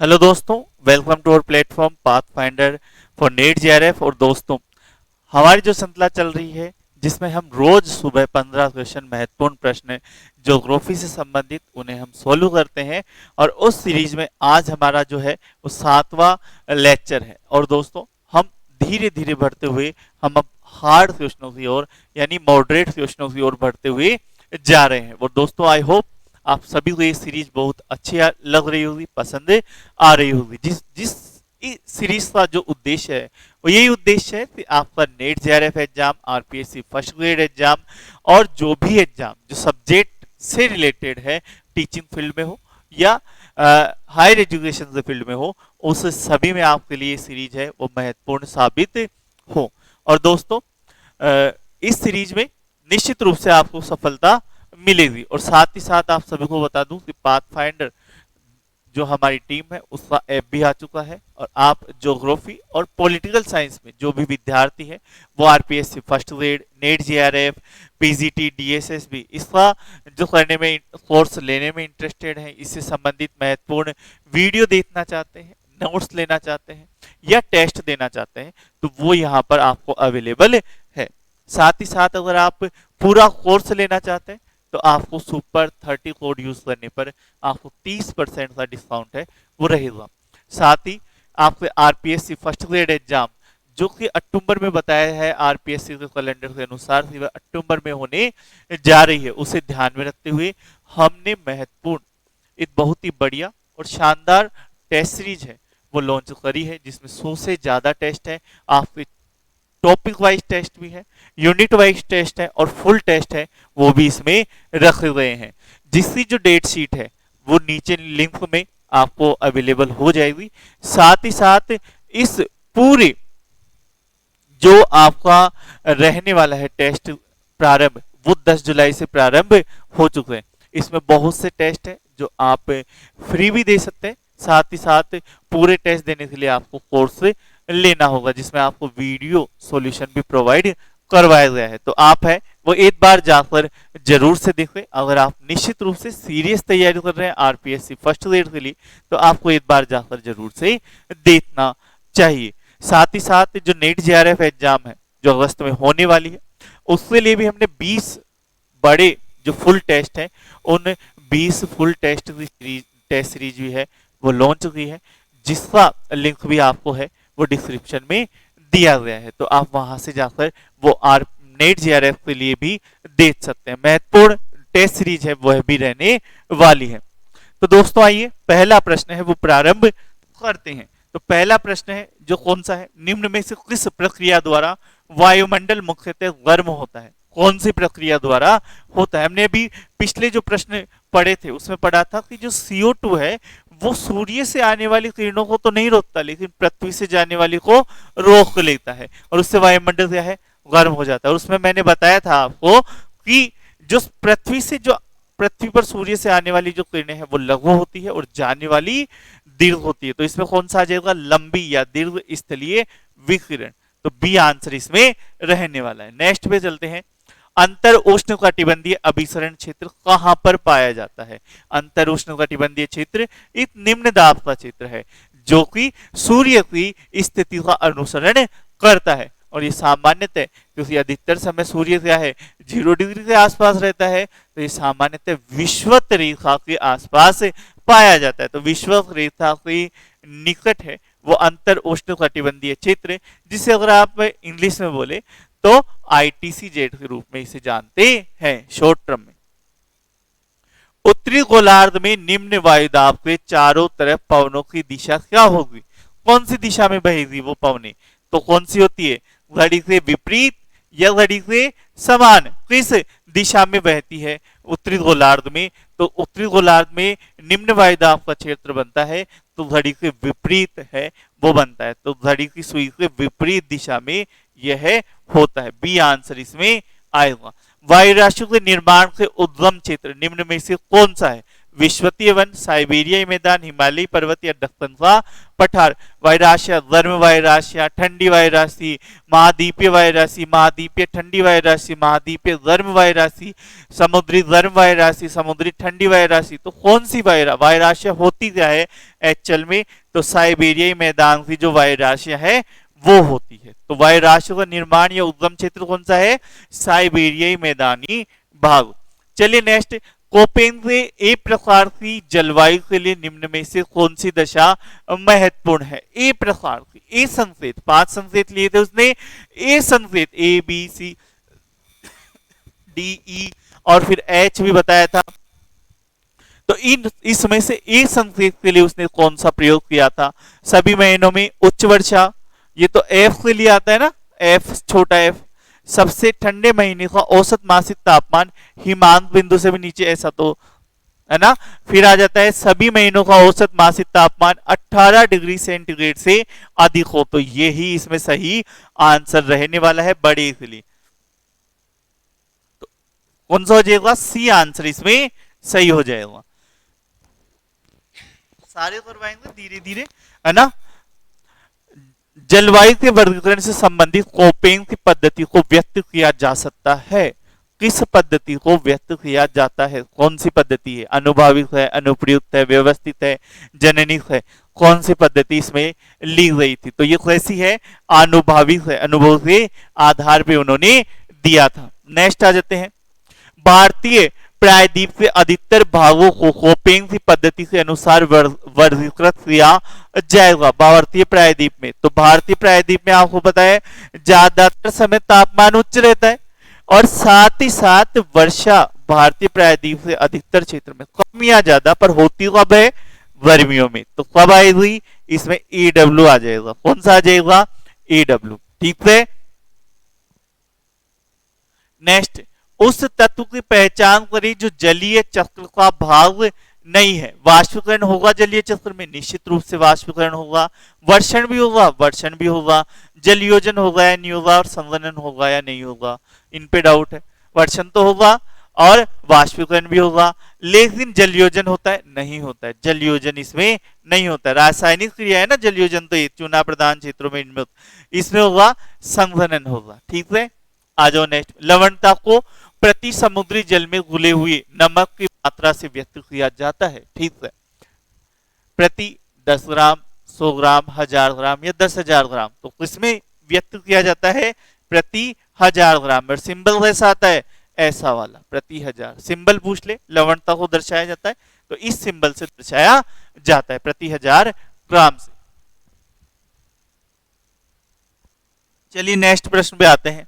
Hello दोस्तों, welcome to our platform Path Finder for NET JRF. और दोस्तों, हमारी जो श्रृंखला चल रही है जिसमें हम रोज सुबह 15 क्वेश्चन महत्वपूर्ण प्रश्न ज्योग्राफी से संबंधित उन्हें हम सोल्व करते हैं। और उस सीरीज में आज हमारा जो है वो 7वां लेक्चर है। और दोस्तों, हम धीरे धीरे बढ़ते हुए हम अब हार्ड क्वेश्चनों की ओर यानी मॉडरेट क्वेश्चनों की ओर बढ़ते हुए जा रहे हैं। और दोस्तों, आई होप आप सभी को ये सीरीज बहुत अच्छी लग रही होगी, पसंद आ रही होगी। जिस जिस इस सीरीज का जो उद्देश्य है वो यही उद्देश्य है कि आपका net JRF exam, RPSC first grade exam और जो भी एग्जाम जो सब्जेक्ट से रिलेटेड है, टीचिंग फील्ड में हो या हायर एजुकेशन के फील्ड में हो, उस सभी में आपके लिए सीरीज है वो महत्वपूर्ण साबित हो। और दोस्तों, इस सीरीज में निश्चित रूप से आपको सफलता मिलेगी। और साथ ही साथ आप सभी को बता दूं कि पाथ फाइंडर जो हमारी टीम है उसका ऐप भी आ चुका है। और आप ज्योग्राफी और पॉलिटिकल साइंस में जो भी विद्यार्थी है वो RPSC first grade, net JRF, PGT, DSS भी इसका जो करने में कोर्स लेने में इंटरेस्टेड है, इससे संबंधित महत्वपूर्ण वीडियो देखना चाहते हैं, नोट्स लेना चाहते हैं या टेस्ट देना चाहते हैं, तो वो यहाँ पर आपको अवेलेबल है। साथ ही साथ अगर आप पूरा कोर्स लेना चाहते हैं तो आपको सुपर 30 कोड यूज करने पर आपको 30% का डिस्काउंट है वो रहेगा। साथ ही आपके आरपीएससी फर्स्ट ग्रेड एग्जाम जो कि अक्टूबर में बताया है आरपीएससी के कैलेंडर के अनुसार वह अक्टूबर में होने जा रही है, उसे ध्यान में रखते हुए हमने महत्वपूर्ण एक बहुत ही बढ़िया और शानदार टेस्ट सीरीज है वो लॉन्च करी है, जिसमें 100 से ज्यादा टेस्ट है। आपके टॉपिक वाइज टेस्ट भी है, यूनिट वाइज टेस्ट है और फुल टेस्ट है वो भी इसमें रखे गए हैं। जिसकी जो डेट शीट है वो नीचे लिंक में आपको अवेलेबल हो जाएगी। साथ ही साथ इस पूरे जो आपका रहने वाला है टेस्ट प्रारंभ वो 10 जुलाई से प्रारंभ हो चुके हैं। इसमें बहुत से टेस्ट है जो आप फ्री भी दे सकते हैं, साथ ही साथ पूरे टेस्ट देने के लिए आपको कोर्स लेना होगा जिसमें आपको वीडियो सॉल्यूशन भी प्रोवाइड करवाया गया है। तो आप है वो एक बार जाकर जरूर से देखें। अगर आप निश्चित रूप से सीरियस तैयारी कर रहे हैं आरपीएससी फर्स्ट ग्रेड के लिए तो आपको एक बार जाकर जरूर से देखना चाहिए। साथ ही साथ जो नेट जेआरएफ एग्जाम है जो अगस्त में होने वाली है, उसके लिए भी हमने 20 बड़े जो फुल टेस्ट है उन 20 फुल टेस्ट की टेस्ट सीरीज भी है वो लॉन्च हुई है, जिसका लिंक भी आपको है वो डिस्क्रिप्शन में दिया गया है। तो आप वहां से जाकर वो आर नेट जेआरएफ के लिए भी देख सकते हैं। महत्वपूर्ण टेस्ट सीरीज है वह भी रहने वाली है। तो दोस्तों, आइए पहला प्रश्न है वो प्रारंभ करते हैं। तो पहला प्रश्न है जो कौन सा है, निम्न में से किस प्रक्रिया द्वारा वायुमंडल मुख्यतः गर्म होता है? कौन सी प्रक्रिया द्वारा होता है? हमने अभी पिछले जो प्रश्न पढ़े थे उसमें पढ़ा था कि जो CO2 है वो सूर्य से आने वाली किरणों को तो नहीं रोकता, लेकिन पृथ्वी से जाने वाली को रोक लेता है और उससे वायुमंडल क्या है, गर्म हो जाता है। और उसमें मैंने बताया था आपको कि जो पृथ्वी पर सूर्य से आने वाली जो किरणें हैं वो लघु होती है और जाने वाली दीर्घ होती है। तो इसमें कौन सा आ जाएगा, लंबी या दीर्घ स्थलीय विकिरण। तो बी आंसर इसमें रहने वाला है। नेक्स्ट पे चलते हैं। अंतर उष्णकटिबंधीय अभिसरण क्षेत्र कहां पर पाया जाता है? अंतर उष्णकटिबंधीय क्षेत्र एक निम्न दाब का क्षेत्र है जो कि सूर्य की स्थिति का अनुसरण करता है। और ये सामान्यतः क्योंकि अधिकतर समय सूर्य क्या है 0 डिग्री के आसपास रहता है, तो ये सामान्यतः विषुवत रेखा के आसपास पाया जाता है। तो विषुवत रेखा के निकट है वो अंतर उष्णकटिबंधीय क्षेत्र, जिसे अगर आप इंग्लिश में बोले तो ITCZ के रूप में इसे जानते हैं शॉर्ट टर्म में। उत्तरी गोलार्ध में निम्न वायुदाब के चारों तरफ पवनों की दिशा क्या होगी? कौन सी दिशा में बहेगी वो पवनें? तो कौन सी होती है, घड़ी से विपरीत या घड़ी से समान? किस दिशा में बहती है उत्तरी गोलार्ध में? तो उत्तरी गोलार्ध में निम्न वायुदाब का क्षेत्र बनता है तो घड़ी के विपरीत है वो बनता है। तो घड़ी की सुई के विपरीत दिशा में यह होता है। बी आंसर इसमें आएगा। वायु राशियों के निर्माण के उद्गम क्षेत्र निम्न में से कौन सा है? विश्वतीय वन, साइबेरियाई मैदान, हिमालयी पर्वत या दक्कन का पठार। वायराशिया, गर्म वायराशिया, ठंडी वायरासी, महाद्वीपीय वायरासी, महाद्वीपीय ठंडी वायरासी, महाद्वीपीय गर्म वायरासी, समुद्री गर्म वायरासी, समुद्री ठंडी वायरासी। तो कौन सी वायराशिया होती क्या है एक्चुअल में? तो साइबेरियाई मैदान की जो वायराशिया है वो होती है। तो वायराशियों का निर्माण या उद्गम क्षेत्र कौन सा है? साइबेरियाई मैदानी भाग। चलिए नेक्स्ट, कोपेन से ए प्रकार की जलवायु के लिए निम्न में से कौन सी दशा महत्वपूर्ण है? ए प्रकार की, ए संकेत, 5 संकेत लिए थे उसने, ए संकेत A B C D E और फिर एच भी बताया था। तो इसमें से ए संकेत के लिए उसने कौन सा प्रयोग किया था? सभी महीनों में उच्च वर्षा, ये तो एफ के लिए आता है ना, एफ छोटा एफ। सबसे ठंडे महीने का औसत मासिक तापमान हिमांक बिंदु से भी नीचे, ऐसा तो है ना। फिर आ जाता है सभी महीनों का औसत मासिक तापमान 18 डिग्री सेंटीग्रेड से अधिक हो। तो यही इसमें सही आंसर रहने वाला है बड़े के लिए। तो कौन सा हो जाएगा? सी आंसर इसमें सही हो जाएगा। सारे करवाएंगे धीरे धीरे, है ना। जलवायु के वर्गीकरण से संबंधित कोपेन की पद्धति को व्यक्त किया जा सकता है। किस पद्धति को व्यक्त किया जाता है? कौन सी पद्धति है? अनुभाविक है, अनुप्रयुक्त है, व्यवस्थित है, जननिक है? कौन सी पद्धति इसमें ली गई थी? तो ये कैसी है? अनुभाविक है, अनुभव के आधार पे उन्होंने दिया था। नेक्स्ट आ जाते हैं, भारतीय प्रायद्वीप के अधिकतर भागों को कोपेन की पद्धति के अनुसार वर्गीकृत किया जाएगा। भारतीय प्रायद्वीप में, तो भारतीय प्रायद्वीप में आपको पता है ज्यादातर समय तापमान उच्च रहता है और साथ ही साथ वर्षा भारतीय प्रायद्वीप के अधिकतर क्षेत्र में कम या ज्यादा पर होती कब है? गर्मियों में। तो कब आएगी? इसमें EW आ जाएगा। कौन सा आ जाएगा? EW। ठीक है। नेक्स्ट, उस तत्व की पहचान करें जो जलीय चक्र का भाग नहीं है। वाष्पीकरण होगा जलीय चक्र में, निश्चित रूप से वाष्पीकरण होगा। वर्षण भी होगा, वर्षण भी होगा। जलयोजन होगा या नहीं होगा, और संघनन होगा या नहीं होगा, इन पे डाउट है। वर्षण तो होगा और वाष्पीकरण भी होगा, लेकिन जलयोजन होता है? नहीं होता है, जलयोजन इसमें नहीं होता है। रासायनिक क्रिया है ना जलयोजन, तो ये चूना प्रधान क्षेत्रों में इनमें इसमें होगा संघनन होगा। ठीक है, आ जाओ नेक्स्ट। लवणता को प्रति समुद्री जल में घुले हुए नमक की मात्रा से व्यक्त किया जाता है। ठीक है, प्रति 10 ग्राम, 100 ग्राम, 1000 ग्राम या 10,000 ग्राम। तो किसमें व्यक्त किया जाता है? प्रति 1000 ग्राम। और सिंबल कैसा आता है? ऐसा वाला, प्रति 1000। सिंबल पूछ ले, लवणता को दर्शाया जाता है तो इस सिंबल से दर्शाया जाता है, प्रति 1000 ग्राम से। चलिए नेक्स्ट प्रश्न पे आते हैं।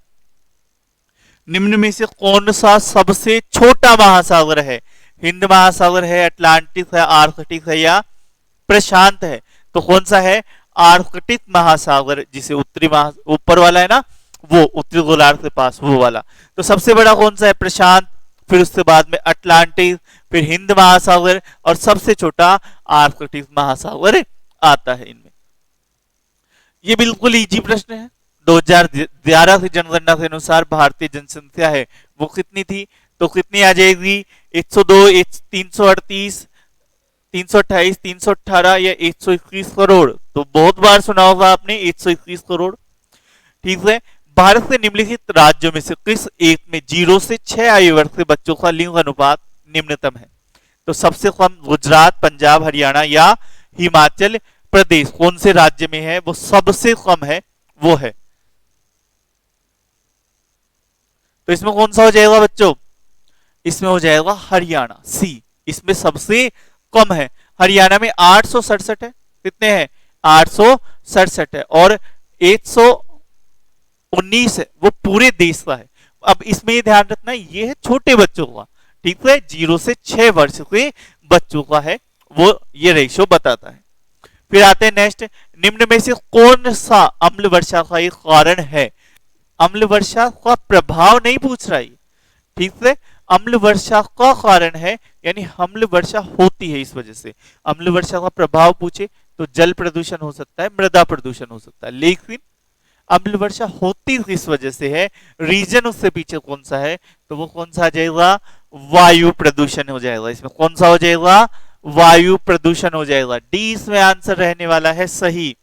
निम्न में से कौन सा सबसे छोटा महासागर है? हिंद महासागर है, अटलांटिक है, आर्कटिक है या प्रशांत है? तो कौन सा है? आर्कटिक महासागर, जिसे उत्तरी ऊपर वाला है ना, वो उत्तरी गोलार्ध के पास वो वाला। तो सबसे बड़ा कौन सा है? प्रशांत, फिर उसके बाद में अटलांटिक, फिर हिंद महासागर और सबसे छोटा आर्कटिक महासागर आता है इनमें। ये बिल्कुल इजी प्रश्न है। 2011 की जनगणना के अनुसार भारतीय जनसंख्या है वो कितनी थी? तो कितनी आ जाएगी? 102, 338, 328, 318 या 121 करोड़। तो बहुत बार सुना होगा आपने 121 करोड़। ठीक है। भारत के निम्नलिखित राज्यों में से किस एक में 0 से 6 आयु वर्ग के बच्चों का लिंग अनुपात निम्नतम है? तो सबसे कम गुजरात, पंजाब, हरियाणा या हिमाचल प्रदेश। कौन से राज्य में है वो सबसे कम है? वो है, तो इसमें कौन सा हो जाएगा बच्चों? इसमें हो जाएगा हरियाणा, सी। इसमें सबसे कम है। हरियाणा में 867 है। कितने हैं? 867 है। और 119 है, वो पूरे देश का है। अब इसमें ये ध्यान रखना, ये है छोटे बच्चों का। ठीक है, 0 से 6 वर्ष के बच्चों का है, वो ये रेशियो बताता है। फिर आते हैं नेक्स्ट। निम्न में से कौन सा अम्ल वर्षा का एक कारण है? अम्ल वर्षा का प्रभाव नहीं पूछ रहा है, ठीक है, अम्ल वर्षा का कारण है, यानी अम्ल वर्षा होती है इस वजह से। अम्ल वर्षा का प्रभाव पूछे तो जल प्रदूषण हो सकता है, मृदा प्रदूषण हो सकता है, लेकिन अम्ल वर्षा होती किस वजह से है, रीजन उससे पीछे कौन सा है, तो वो कौन सा आ जाएगा, वायु प्रदूषण हो जाएगा। इसमें कौन सा हो जाएगा, वायु प्रदूषण हो जाएगा। डी इसमें आंसर रहने वाला है सही।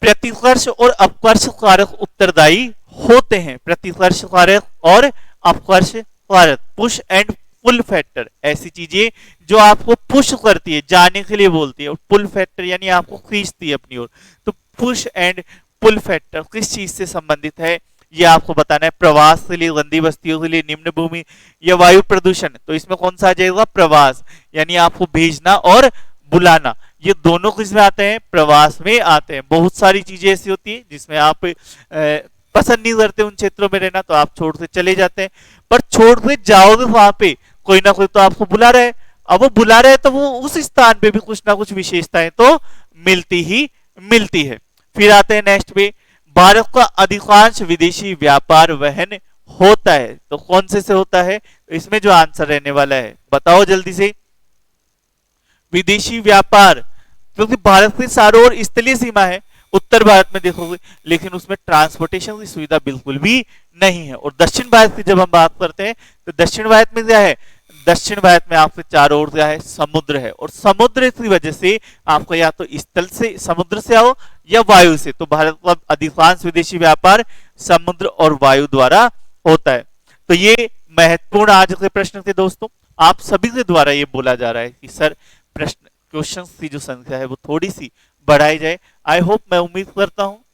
प्रतिकर्ष और अपकर्ष कारक उत्तरदायी होते हैं, प्रतिकर्ष कारक और अपकर्ष कारक, पुश एंड पुल फैक्टर, ऐसी चीजें जो आपको पुश करती है, जाने के लिए बोलती है, और पुल फैक्टर यानी आपको खींचती है अपनी ओर। तो पुश एंड पुल फैक्टर किस चीज से संबंधित है, ये आपको बताना है। प्रवास के लिए, गंदी बस्तियों के लिए, निम्न भूमि या वायु प्रदूषण, तो इसमें कौन सा आ जाएगा, प्रवास, यानी आपको भेजना और बुलाना, ये दोनों किस में आते हैं, प्रवास में आते हैं। बहुत सारी चीजें ऐसी होती है जिसमें आप पसंद नहीं करते उन क्षेत्रों में रहना, तो आप छोड़ के चले जाते हैं, पर छोड़ के जाओगे वहां पे कोई ना कोई तो आपको बुला रहे हैं। अब वो बुला रहे हैं तो वो उस स्थान पे भी कुछ ना कुछ विशेषताएं तो मिलती ही मिलती है। फिर आते हैं नेक्स्ट पे, भारत का अधिकांश विदेशी व्यापार वहन होता है, तो कौन से होता है, तो इसमें जो आंसर रहने वाला है बताओ जल्दी से, विदेशी व्यापार, क्योंकि भारत की चारों ओर स्थलीय सीमा है, उत्तर भारत में देखोगे, लेकिन उसमें ट्रांसपोर्टेशन की सुविधा बिल्कुल भी नहीं है। और दक्षिण भारत की जब हम बात करते हैं तो दक्षिण भारत में क्या है, दक्षिण भारत में आपके चारों ओर क्या है, समुद्र है, और समुद्र की वजह से आपको या तो स्थल से, समुद्र से आओ या वायु से, तो भारत का अधिकांश विदेशी व्यापार समुद्र और वायु द्वारा होता है। तो ये महत्वपूर्ण आज के प्रश्न थे दोस्तों, आप सभी के द्वारा ये बोला जा रहा है कि सर प्रश्न क्वेश्चन की जो संख्या है वो थोड़ी सी बढ़ाई जाए। आई होप, मैं उम्मीद करता हूँ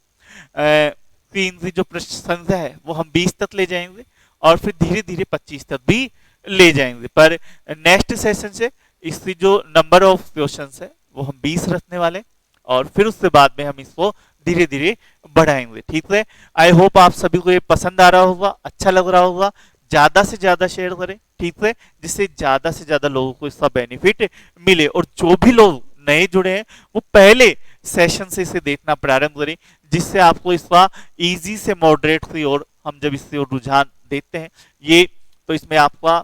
कि इनकी जो प्रश्न संख्या है वो हम 20 तक ले जाएंगे और फिर धीरे धीरे 25 तक भी ले जाएंगे। पर नेक्स्ट सेशन से इसकी जो नंबर ऑफ क्वेश्चंस है वो हम 20 रखने वाले, और फिर उसके बाद में हम इसको धीरे धीरे बढ़ाएंगे, ठीक है। आई होप आप सभी को ये पसंद आ रहा होगा, अच्छा लग रहा होगा। ज्यादा से ज्यादा शेयर करें, ठीक है, जिससे ज्यादा से ज्यादा लोगों को इसका बेनिफिट मिले, और जो भी लोग नए जुड़े हैं वो पहले सेशन से इसे देखना प्रारंभ करें, जिससे आपको इसका इजी से मॉडरेट की ओर हम जब इससे रुझान देते हैं ये, तो इसमें आपका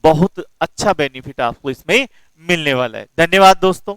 बहुत अच्छा बेनिफिट आपको इसमें मिलने वाला है। धन्यवाद दोस्तों।